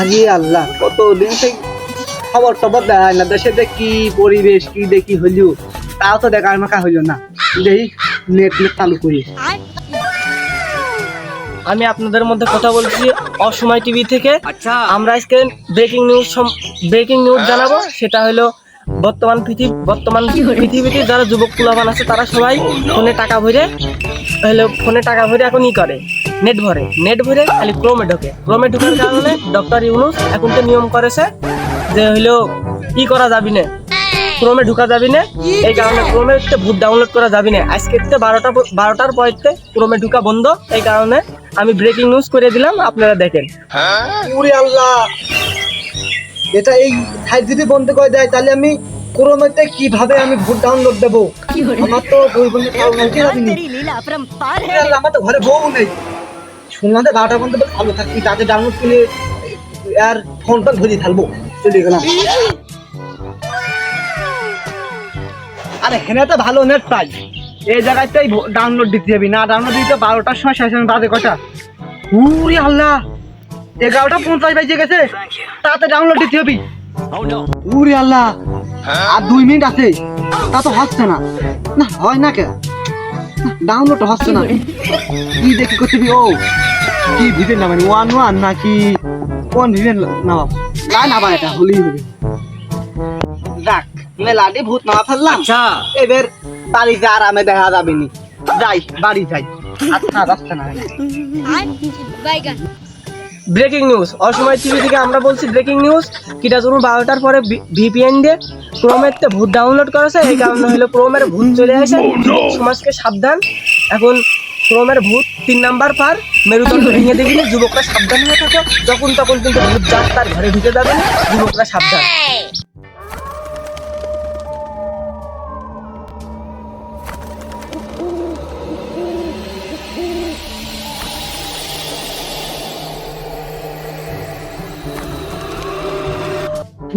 আরে আল্লাহ, কতদিন থেকে খবর টবর দেখায় না, দেশে কি পরিবেশ কি দেখি হইল, তাও তো দেখা মাখা হইল না। দেখি নেট চালু করি। আমি আপনাদের মধ্যে কথা বলছি অসময় টিভি থেকে। আমরা আজকে ব্রেকিং নিউজ জানাবো। সেটা হলো বর্তমান পৃথিবীতে যারা যুবক কুলাবান আছে তারা সবাই ফোনে টাকা ভরে এখন ই করে, নেট ভরে খালি ক্রোমে ঢোকার কারণে ডক্টর ইউনূস এখন তো নিয়ম করেছে যে হইলো ই করা যাবি না, ক্রোমে ঢোকা যাবি না। এই কারণে ক্রোমে ভূত ডাউনলোড করা যাবি না। আজকে 12টার পরে ক্রোমে ঢোকা বন্ধ। এই কারণে আমি ব্রেকিং নিউজ করে দিলাম, আপনারা দেখেন। ওরে আল্লাহ, এটা এই সাইড যদি বন্ধ করে দেয় তাহলে আমি ক্রোমেতে কিভাবে আমি ভূত ডাউনলোড দেবো? আমার তো বই বন্ধ আমার তো ঘরে বউ নেই। শুনলাম 12টা পর্যন্ত ভালো থাকবি, তাতে ডাউনলোড করে আর ফোনটা ধরিয়ে ফেলবো। চলে গেলাম। আরে হেনে তো ভালো নেট পাই, এই জায়গাতেই ডাউনলোড দিতে যাবি না। ডাউনলোড দিতে 12টার সময় শেষ বাজে কটা? উরে আল্লাহ, 11:50 বাজে গেছে, তাতে ডাউনলোড দিতে হবে। উরে আল্লাহ, আর 2 মিনিট আছে, তা তো হচ্ছে না। না হয় না কে, ডাউনলোড হচ্ছে না। কি দেখি করতেবি? ও কি ভিভেন না, মানে 1 নাকি কোন ভিভেন নাও? না ভাই, এটা হলেই হবে। যাক, মেলাটি ভূত না ফেললাম। এবার বাড়িতে আরামে দেখা যাবে নি। যাই, বাড়ি যাই। আচ্ছা যাচ্ছে না। ব্রেকিং নিউজ অসময় টিভি থেকে আমরা বলছি ব্রেকিং নিউজ। কিটা ধরুন 12টার পরে ভিপিএন দিয়ে ক্রোমের ভূত ডাউনলোড করেছে। এই কারণে হলো ক্রোমের ভূত চলে আসে। সমাজকে সাবধান, এখন ক্রোমের ভূত 3 নাম্বার পার, মেরুদণ্ড ভেঙে দেখিনি। যুবকরা সাবধান হয়ে থাকে, যখন তখন কিন্তু ভূত যাক তার ঘরে ঢুকে যাবে না। যুবকরা সাবধান।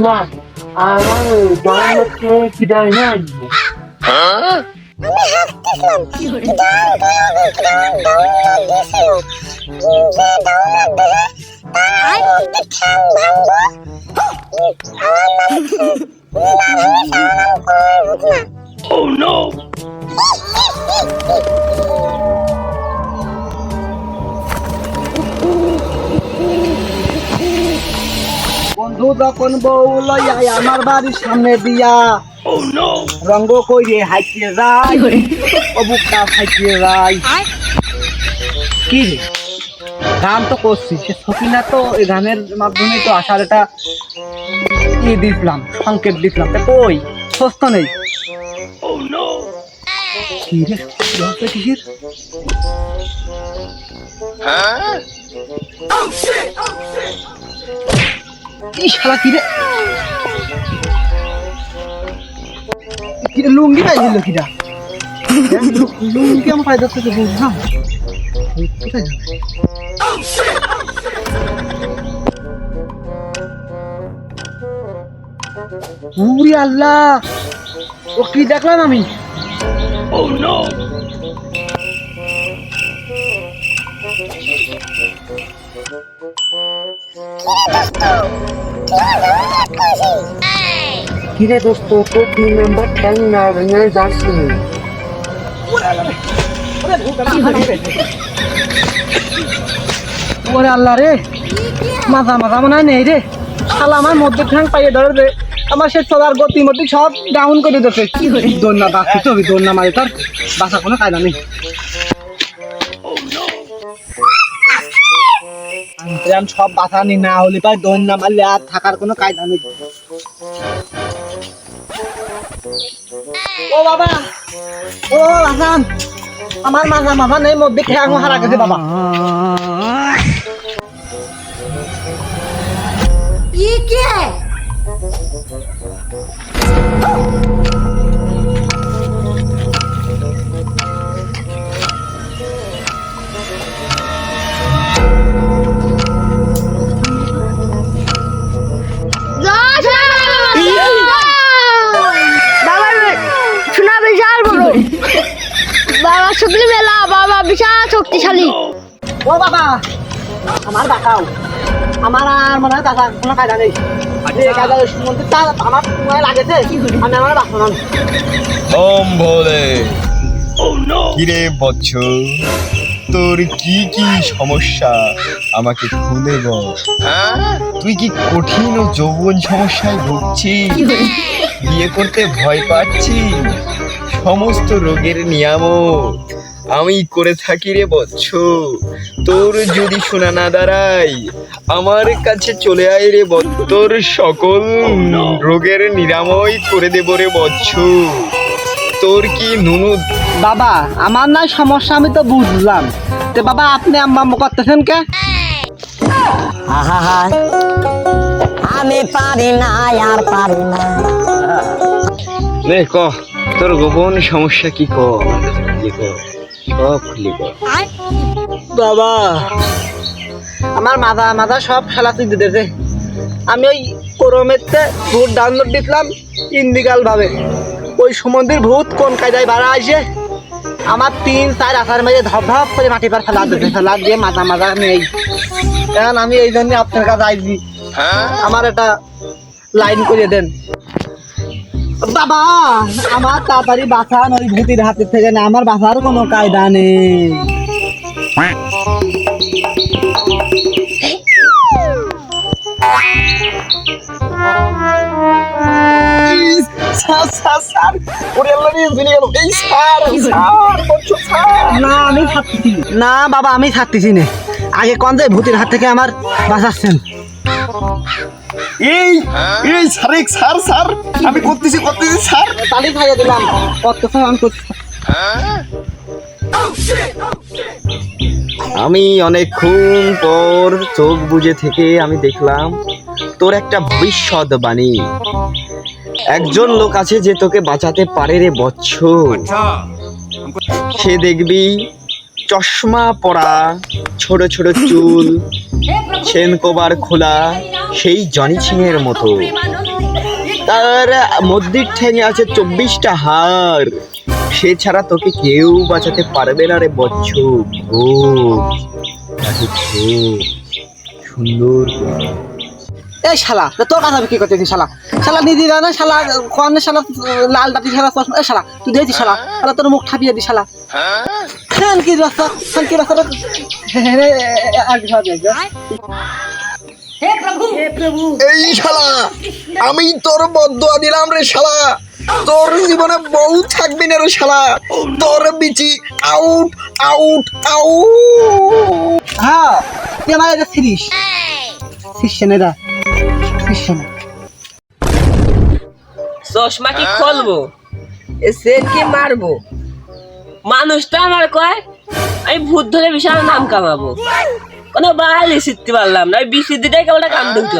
না আমার ডাউনলোড করে কি দেয় না। আমি হাসতেছিলাম Oh no! বন্ধু যখন বউ লইয়া আমার বাড়ির সামনে দিয়া Oh no! রঙ্গ কইরে হাইতে যায়, ও বুকটা হাইতে যায়। কি রে, গান তো করছি, সে সকিনা তো এই গানের মাধ্যমে তো আসার একটা ই দিলাম, সংকেত দিলাম। তা কই সুস্থ নেই? Oh no! কি রে, কিসের? এই শালা কি রে, লুঙ্গি পাইছিল কিরা? লুঙ্গি আমার পাই যাচ্ছে, বুঝলাম কোথায় যাবে। উরি আল্লাহ, ও কি দেখলাম আমি? Oh no! কিরে দোস্ত, তো 3 নাম্বার ঠ্যাং না ভেঙে যাচ্ছে। ওরে আল্লাহ রে, মাথা মনে হয় নেই রে। শালা আমার মধ্যে ঠ্যাং পাইয়ে ধরে রে, আমার সে চলার গতি মতি সব ডাউন করে দিচ্ছে। দোলনা বাকি তো দোলনা মারে, তার বাসা কোনো কায়দা নেই। সব বাসা নি না হলে পাই দোলনা মারলে আর থাকার কোনো কায়দা নেই। ও বাবা, ও হাসান, আমার মাথা নেই, মধ্যে ঠ্যাং হারা গেছে বাবা। ये क्या है? বাবা শুকলি মেলা, বাবা বিশাল শক্তিশালী। ও বাবা, আমার বাঁচাও, আমার আর মনে হয় দাদা কোনো কায়দা নেই এই কায়দা সম্বন্ধে আমার সময় লাগেছে আমি আমার বাসন আনি ওম ভোলে কিরে বচ্চ তোর কি কি সমস্যা আমাকে খুলে বল তুই কি কঠিন ও যৌবন সমস্যায় ভুগছিস বিয়ে করতে ভয় পাচ্ছিস সমস্ত রোগের নিয়ামক আমি করে থাকি রে বচ্চ তোর যদি শোনা না দাঁড়াই আমার কাছে চলে আয় রে তোর সকল রোগের নিরাময় করে দেব রে বচ্চ তোর কি নুনু বাবা আমার নাই সমস্যা আমি তো বুঝলাম তো বাবা আপনি আম্মা করতেছেন কে আমি পারি না আর পারি না নে ক তোর গোপন সমস্যা কি ক সব খুলি ক বাবা আমার মাথা সব খেলা তুই দিতেছে আমি ওই ক্রোমেতে ভূত ডাউনলোড দিলাম ইন্দিগাল ভাবে ওই সমুদ্রের ভূত কোন কায়দায় বাড়া আসে আমার 3-4 আসার মেঝে ধপ ধপ করে মাটি পার ফেলা দিতে ফেলা দিয়ে মাথা নেই এখন আমি এই জন্য আপনার কাছে আইছি আমার একটা লাইন করে দেন বাবা আমার তাড়াতাড়ি বাঁচান ওই ভূতির হাতের থেকে না আমার বাঁচার কোনো কায়দা নেই না বাবা আমি থাকতেছি না আগে কোন যে ভূতের হাত থেকে আমার বাঁচাচ্ছেন এই এই সারেক স্যার আমি করতেছি স্যার তালি খাইয়ে দিলাম করতেছে আমি করছি আমি অনেকক্ষণ পর চোখ বুজে থেকে আমি দেখলাম তোর একটা ভবিষ্যৎবাণী একজন লোক আছে যে তোকে বাঁচাতে পারে রে বচ্চ সে দেখবি চশমা পরা ছোট ছোট চুল চেন কভার খোলা সেই জনি সিংহের মতো তার মধ্যের ঠেঙে আছে 24টা হাড় সে ছাড়া তোকে কেউ বাঁচাতে পারবে না রে বচ্চ খুব সুন্দর এই শালা তোর কথা আমি কি করতেছি শালা শালা নিজে জানা শালা কোন শালা লাল দাঁতি শালা চশমা এই শালা তুই দেখছিস শালা শালা তোর মুখ ঠাপিয়ে দি শালা খান কি রাস্তা এই শালা আমি তোর বদদোয়া দিলাম রে শালা তোর জীবনে বউ থাকবি না রে শালা তোর বিচি আউট আউট আউট হ্যাঁ তুই আমার এটা ছিড়িস শিষ্যনে দা শিষ্যনে চশমা কি খুলবো এ সেন কি মারবো মানুষটা আমার কয় আমি ভূত ধরে বিশাল নাম কামাবো কোনো বাড়ি শিখতে পারলাম না ওই বিসিদিটাই কেবল কাম ধরতে